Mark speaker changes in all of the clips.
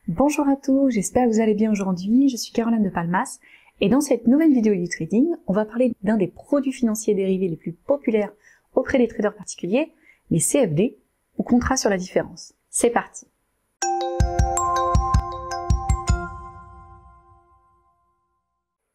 Speaker 1: Bonjour à tous, j'espère que vous allez bien aujourd'hui. Je suis Caroline de Palmas et dans cette nouvelle vidéo du trading, on va parler d'un des produits financiers dérivés les plus populaires auprès des traders particuliers, les CFD ou contrats sur la différence. C'est parti.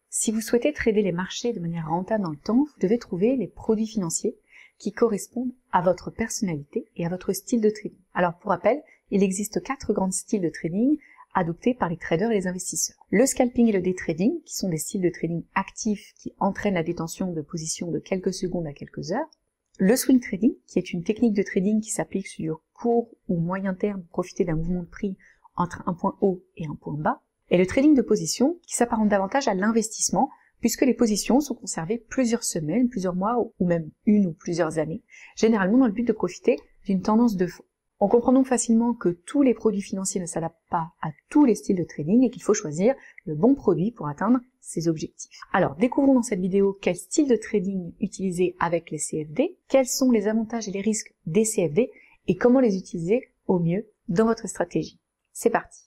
Speaker 1: Si vous souhaitez trader les marchés de manière rentable dans le temps, vous devez trouver les produits financiers qui correspondent à votre personnalité et à votre style de trading. Alors pour rappel, il existe 4 grands styles de trading adoptés par les traders et les investisseurs. Le scalping et le day trading, qui sont des styles de trading actifs qui entraînent la détention de positions de quelques secondes à quelques heures. Le swing trading, qui est une technique de trading qui s'applique sur court ou moyen terme pour profiter d'un mouvement de prix entre un point haut et un point bas. Et le trading de position, qui s'apparente davantage à l'investissement, puisque les positions sont conservées plusieurs semaines, plusieurs mois ou même une ou plusieurs années, généralement dans le but de profiter d'une tendance de fond. On comprend donc facilement que tous les produits financiers ne s'adaptent pas à tous les styles de trading et qu'il faut choisir le bon produit pour atteindre ses objectifs. Alors, découvrons dans cette vidéo quel style de trading utiliser avec les CFD, quels sont les avantages et les risques des CFD et comment les utiliser au mieux dans votre stratégie. C'est parti.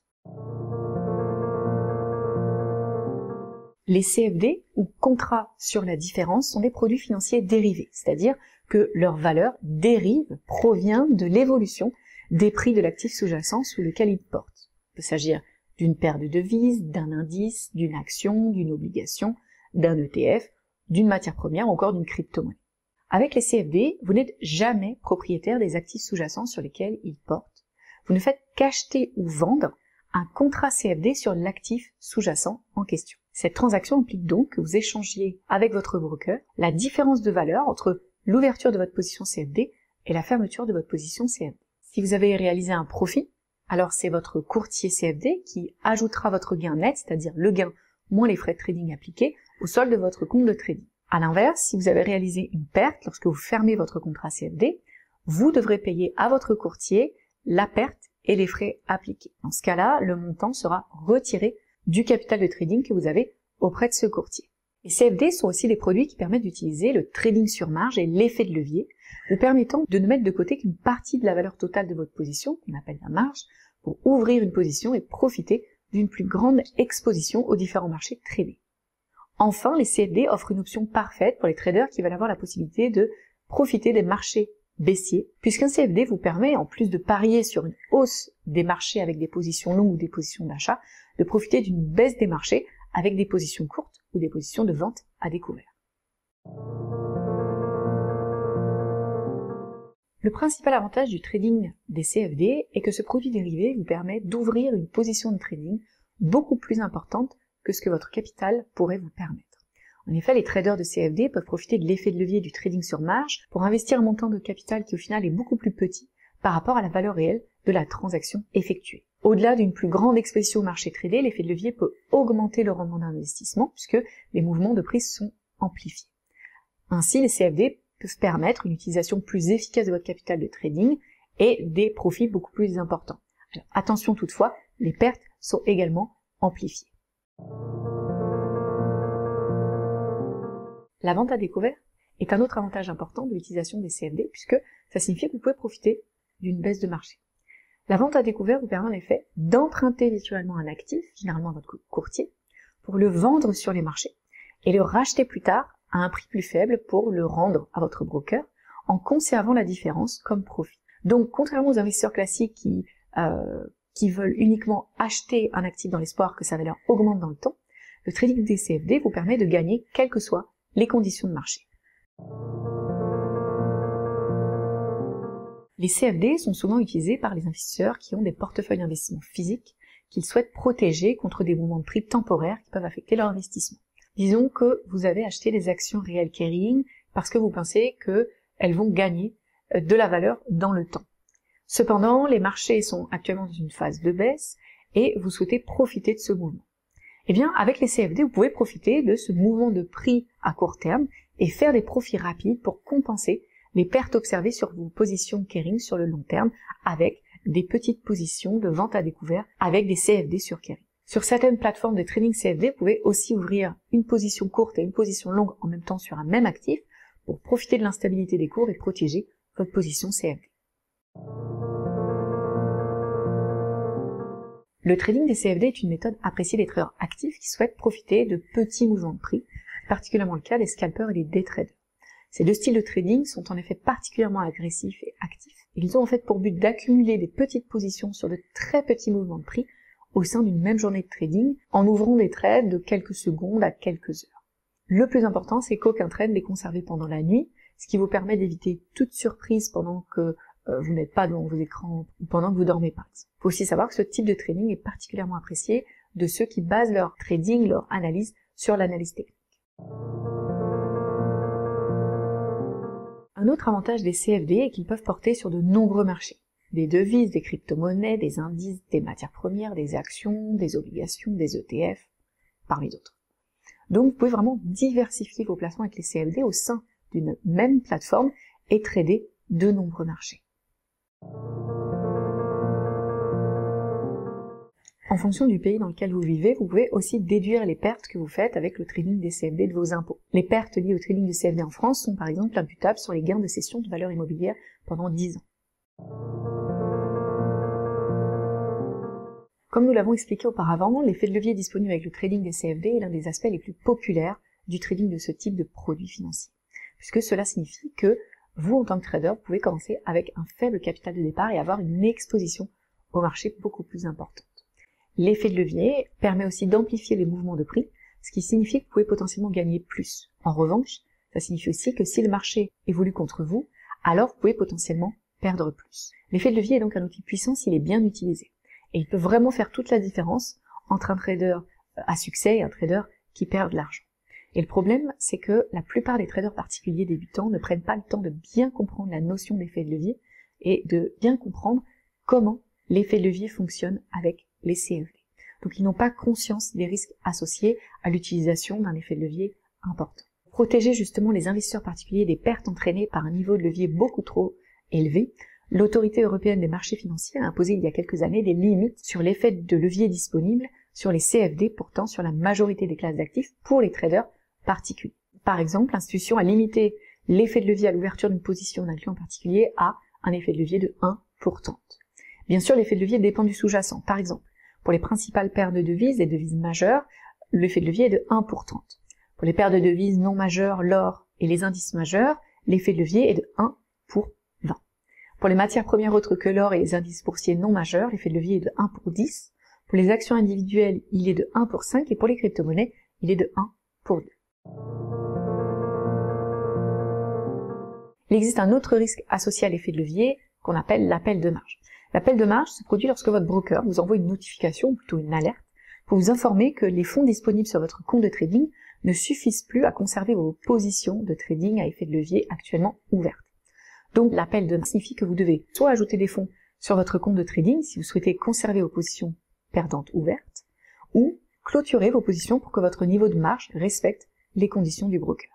Speaker 1: Les CFD, ou contrats sur la différence, sont des produits financiers dérivés, c'est-à-dire que leur valeur dérive, provient de l'évolution des prix de l'actif sous-jacent sous lequel ils portent. Il peut s'agir d'une paire de devises, d'un indice, d'une action, d'une obligation, d'un ETF, d'une matière première ou encore d'une crypto-monnaie. Avec les CFD, vous n'êtes jamais propriétaire des actifs sous-jacents sur lesquels ils portent. Vous ne faites qu'acheter ou vendre un contrat CFD sur l'actif sous-jacent en question. Cette transaction implique donc que vous échangiez avec votre broker la différence de valeur entre l'ouverture de votre position CFD et la fermeture de votre position CFD. Si vous avez réalisé un profit, alors c'est votre courtier CFD qui ajoutera votre gain net, c'est-à-dire le gain moins les frais de trading appliqués, au solde de votre compte de trading. À l'inverse, si vous avez réalisé une perte lorsque vous fermez votre contrat CFD, vous devrez payer à votre courtier la perte et les frais appliqués. Dans ce cas-là, le montant sera retiré du capital de trading que vous avez auprès de ce courtier. Les CFD sont aussi des produits qui permettent d'utiliser le trading sur marge et l'effet de levier, vous permettant de ne mettre de côté qu'une partie de la valeur totale de votre position, qu'on appelle la marge, pour ouvrir une position et profiter d'une plus grande exposition aux différents marchés tradés. Enfin, les CFD offrent une option parfaite pour les traders qui veulent avoir la possibilité de profiter des marchés baissier, puisqu'un CFD vous permet, en plus de parier sur une hausse des marchés avec des positions longues ou des positions d'achat, de profiter d'une baisse des marchés avec des positions courtes ou des positions de vente à découvert. Le principal avantage du trading des CFD est que ce produit dérivé vous permet d'ouvrir une position de trading beaucoup plus importante que ce que votre capital pourrait vous permettre. En effet, les traders de CFD peuvent profiter de l'effet de levier du trading sur marge pour investir un montant de capital qui au final est beaucoup plus petit par rapport à la valeur réelle de la transaction effectuée. Au-delà d'une plus grande exposition au marché tradé, l'effet de levier peut augmenter le rendement d'investissement puisque les mouvements de prix sont amplifiés. Ainsi, les CFD peuvent permettre une utilisation plus efficace de votre capital de trading et des profits beaucoup plus importants. Alors, attention toutefois, les pertes sont également amplifiées. La vente à découvert est un autre avantage important de l'utilisation des CFD puisque ça signifie que vous pouvez profiter d'une baisse de marché. La vente à découvert vous permet en effet d'emprunter virtuellement un actif, généralement votre courtier, pour le vendre sur les marchés et le racheter plus tard à un prix plus faible pour le rendre à votre broker en conservant la différence comme profit. Donc contrairement aux investisseurs classiques qui veulent uniquement acheter un actif dans l'espoir que sa valeur augmente dans le temps, le trading des CFD vous permet de gagner quelles que soient les conditions de marché. Les CFD sont souvent utilisés par les investisseurs qui ont des portefeuilles d'investissement physiques qu'ils souhaitent protéger contre des mouvements de prix temporaires qui peuvent affecter leur investissement. Disons que vous avez acheté des actions réelles Kering parce que vous pensez qu'elles vont gagner de la valeur dans le temps. Cependant, les marchés sont actuellement dans une phase de baisse et vous souhaitez profiter de ce mouvement. Eh bien, avec les CFD, vous pouvez profiter de ce mouvement de prix à court terme et faire des profits rapides pour compenser les pertes observées sur vos positions Kering sur le long terme avec des petites positions de vente à découvert avec des CFD sur Kering. Sur certaines plateformes de trading CFD, vous pouvez aussi ouvrir une position courte et une position longue en même temps sur un même actif pour profiter de l'instabilité des cours et protéger votre position CFD. Le trading des CFD est une méthode appréciée des traders actifs qui souhaitent profiter de petits mouvements de prix, particulièrement le cas des scalpers et des day traders. Ces deux styles de trading sont en effet particulièrement agressifs et actifs. Ils ont en fait pour but d'accumuler des petites positions sur de très petits mouvements de prix au sein d'une même journée de trading en ouvrant des trades de quelques secondes à quelques heures. Le plus important, c'est qu'aucun trade n'est conservé pendant la nuit, ce qui vous permet d'éviter toute surprise pendant que vous n'êtes pas devant vos écrans ou pendant que vous dormez par exemple. Il faut aussi savoir que ce type de trading est particulièrement apprécié de ceux qui basent leur trading, leur analyse sur l'analyse technique. Un autre avantage des CFD est qu'ils peuvent porter sur de nombreux marchés. Des devises, des crypto-monnaies, des indices, des matières premières, des actions, des obligations, des ETF, parmi d'autres. Donc vous pouvez vraiment diversifier vos placements avec les CFD au sein d'une même plateforme et trader de nombreux marchés. En fonction du pays dans lequel vous vivez, vous pouvez aussi déduire les pertes que vous faites avec le trading des CFD de vos impôts. Les pertes liées au trading de CFD en France sont par exemple imputables sur les gains de cession de valeurs immobilières pendant 10 ans. Comme nous l'avons expliqué auparavant, l'effet de levier disponible avec le trading des CFD est l'un des aspects les plus populaires du trading de ce type de produits financiers, puisque cela signifie que vous, en tant que trader, pouvez commencer avec un faible capital de départ et avoir une exposition au marché beaucoup plus importante. L'effet de levier permet aussi d'amplifier les mouvements de prix, ce qui signifie que vous pouvez potentiellement gagner plus. En revanche, ça signifie aussi que si le marché évolue contre vous, alors vous pouvez potentiellement perdre plus. L'effet de levier est donc un outil puissant s'il est bien utilisé. Et il peut vraiment faire toute la différence entre un trader à succès et un trader qui perd de l'argent. Et le problème, c'est que la plupart des traders particuliers débutants ne prennent pas le temps de bien comprendre la notion d'effet de levier et de bien comprendre comment l'effet de levier fonctionne avec les CFD. Donc ils n'ont pas conscience des risques associés à l'utilisation d'un effet de levier important. Pour protéger justement les investisseurs particuliers des pertes entraînées par un niveau de levier beaucoup trop élevé, l'Autorité européenne des marchés financiers a imposé il y a quelques années des limites sur l'effet de levier disponible sur les CFD portant sur la majorité des classes d'actifs pour les traders particuliers. Par exemple, l'institution a limité l'effet de levier à l'ouverture d'une position d'un client particulier à un effet de levier de 1 pour 30. Bien sûr, l'effet de levier dépend du sous-jacent. Par exemple, pour les principales paires de devises, les devises majeures, l'effet de levier est de 1 pour 30. Pour les paires de devises non majeures, l'or et les indices majeurs, l'effet de levier est de 1 pour 20. Pour les matières premières autres que l'or et les indices boursiers non majeurs, l'effet de levier est de 1 pour 10. Pour les actions individuelles, il est de 1 pour 5 et pour les crypto-monnaies, il est de 1 pour 2. Il existe un autre risque associé à l'effet de levier qu'on appelle l'appel de marge. L'appel de marge se produit lorsque votre broker vous envoie une notification, ou plutôt une alerte, pour vous informer que les fonds disponibles sur votre compte de trading ne suffisent plus à conserver vos positions de trading à effet de levier actuellement ouvertes. Donc l'appel de marge signifie que vous devez soit ajouter des fonds sur votre compte de trading si vous souhaitez conserver vos positions perdantes ouvertes, ou clôturer vos positions pour que votre niveau de marge respecte les conditions du broker.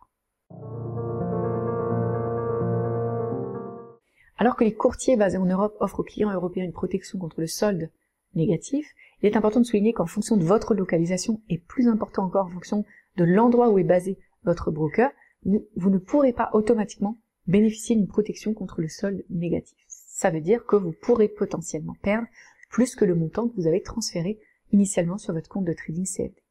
Speaker 1: Alors que les courtiers basés en Europe offrent aux clients européens une protection contre le solde négatif, il est important de souligner qu'en fonction de votre localisation, et plus important encore en fonction de l'endroit où est basé votre broker, vous ne pourrez pas automatiquement bénéficier d'une protection contre le solde négatif. Ça veut dire que vous pourrez potentiellement perdre plus que le montant que vous avez transféré initialement sur votre compte de trading CFD.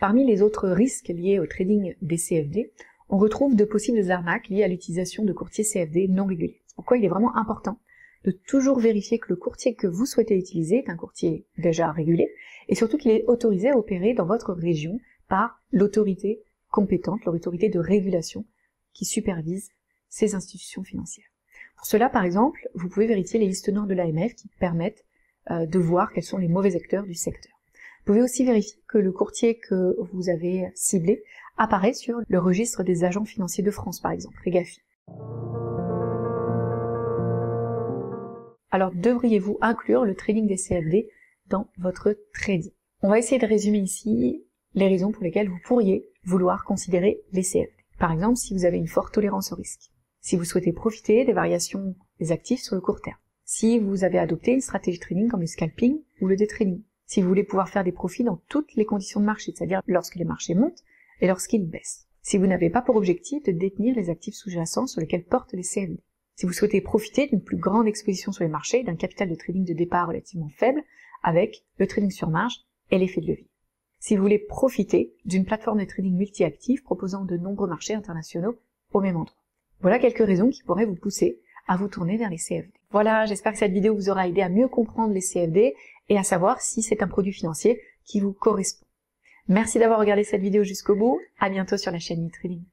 Speaker 1: Parmi les autres risques liés au trading des CFD, on retrouve de possibles arnaques liées à l'utilisation de courtiers CFD non régulés. C'est pourquoi il est vraiment important de toujours vérifier que le courtier que vous souhaitez utiliser est un courtier déjà régulé et surtout qu'il est autorisé à opérer dans votre région par l'autorité compétente, l'autorité de régulation qui supervise ces institutions financières. Pour cela, par exemple, vous pouvez vérifier les listes noires de l'AMF qui permettent de voir quels sont les mauvais acteurs du secteur. Vous pouvez aussi vérifier que le courtier que vous avez ciblé apparaît sur le registre des agents financiers de France, par exemple, Régafi. Alors, devriez-vous inclure le trading des CFD dans votre trading? On va essayer de résumer ici les raisons pour lesquelles vous pourriez vouloir considérer les CFD. Par exemple, si vous avez une forte tolérance au risque, si vous souhaitez profiter des variations des actifs sur le court terme, si vous avez adopté une stratégie trading comme le scalping ou le day trading, si vous voulez pouvoir faire des profits dans toutes les conditions de marché, c'est-à-dire lorsque les marchés montent et lorsqu'ils baissent, si vous n'avez pas pour objectif de détenir les actifs sous-jacents sur lesquels portent les CFD, si vous souhaitez profiter d'une plus grande exposition sur les marchés, d'un capital de trading de départ relativement faible, avec le trading sur marge et l'effet de levier. Si vous voulez profiter d'une plateforme de trading multi-active proposant de nombreux marchés internationaux au même endroit. Voilà quelques raisons qui pourraient vous pousser à vous tourner vers les CFD. Voilà, j'espère que cette vidéo vous aura aidé à mieux comprendre les CFD et à savoir si c'est un produit financier qui vous correspond. Merci d'avoir regardé cette vidéo jusqu'au bout. À bientôt sur la chaîne eTrading.